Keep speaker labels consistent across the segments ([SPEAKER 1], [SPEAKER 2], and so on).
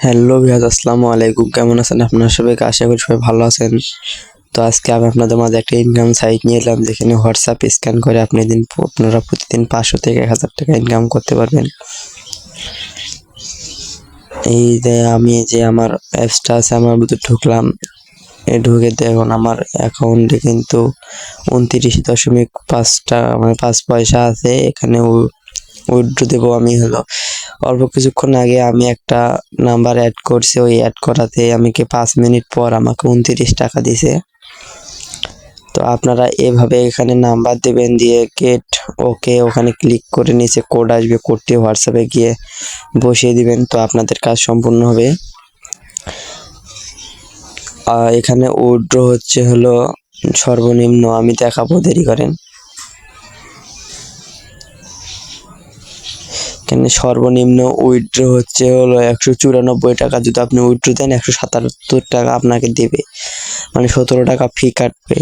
[SPEAKER 1] Hello viewers, আসসালামু আলাইকুম। কেমন আছেন আপনারা সবাই? আশা করি সবাই ভালো আছেন। তো আজকে আমি আপনাদের মাঝে একটা ইনকাম সাইট নিয়ে এলাম, যেখানে হোয়াটসঅ্যাপ স্ক্যান করে আপনারা প্রতিদিন 500 থেকে 1000 টাকা ইনকাম করতে পারবেন। এই যে আমি আমার অ্যাপসটা আছে, আমার মধ্যে ঢুকলাম। ঢুকে দেখুন আমার অ্যাকাউন্টে কিন্তু 29.5 টাকা মানে 5 পয়সা আছে। এখানে উইথড্র দেবো আমি। অল্প কিছুক্ষণ আগে আমি একটা নাম্বার অ্যাড করছি, ওই অ্যাড করাতে আমাকে 5 মিনিট পর আমাকে 29 টাকা দিছে। তো আপনারা এভাবে এখানে নাম্বার দেবেন, দিয়ে গেট ওকে ওখানে ক্লিক করে নিচে কোড আসবে, কোডটি হোয়াটসঅ্যাপে গিয়ে বসিয়ে দিবেন। তো আপনাদের কাজ সম্পূর্ণ হবে। এখানে উইথড্র হচ্ছে সর্বনিম্ন, আমি দেখাবো, দেরি করেন। এখানে সর্বনিম্ন উইথড্র হচ্ছে 194 টাকা। যদি আপনি উইথড্র দেন 177 টাকা আপনাকে দেবে, মানে 17 টাকা ফি কাটবে।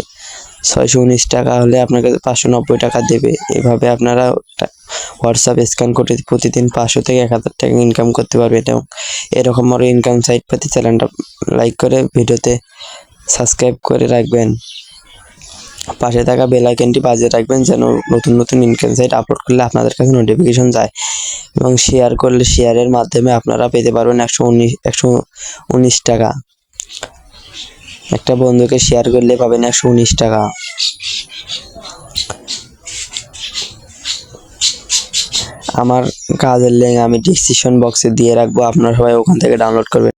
[SPEAKER 1] 619 টাকা হলে আপনাকে 590 টাকা দেবে। এভাবে আপনারা হোয়াটসঅ্যাপ স্ক্যান করে প্রতিদিন 500 থেকে 1000 টাকা ইনকাম করতে পারবেন। এবং এরকম আরও ইনকাম সাইট পেতে চ্যানেলটা লাইক করে ভিডিওতে সাবস্ক্রাইব করে রাখবেন। পাশে থাকা বেল আইকনটি বাজিয়ে রাখবেন, যেন নতুন নতুন ইনকাম সাইট আপলোড করলে আপনাদের কাছে নোটিফিকেশন যায়। এবং শেয়ার করলে শেয়ারের মাধ্যমে আপনারা পেতে পারবেন 119 টাকা। একটা বন্ধুকে শেয়ার করলে পাবেন 119 টাকা। আমার কাজের লিঙ্ক আমি ডিসক্রিপশন বক্সে দিয়ে রাখবো, আপনারা সবাই ওখান থেকে ডাউনলোড করবেন।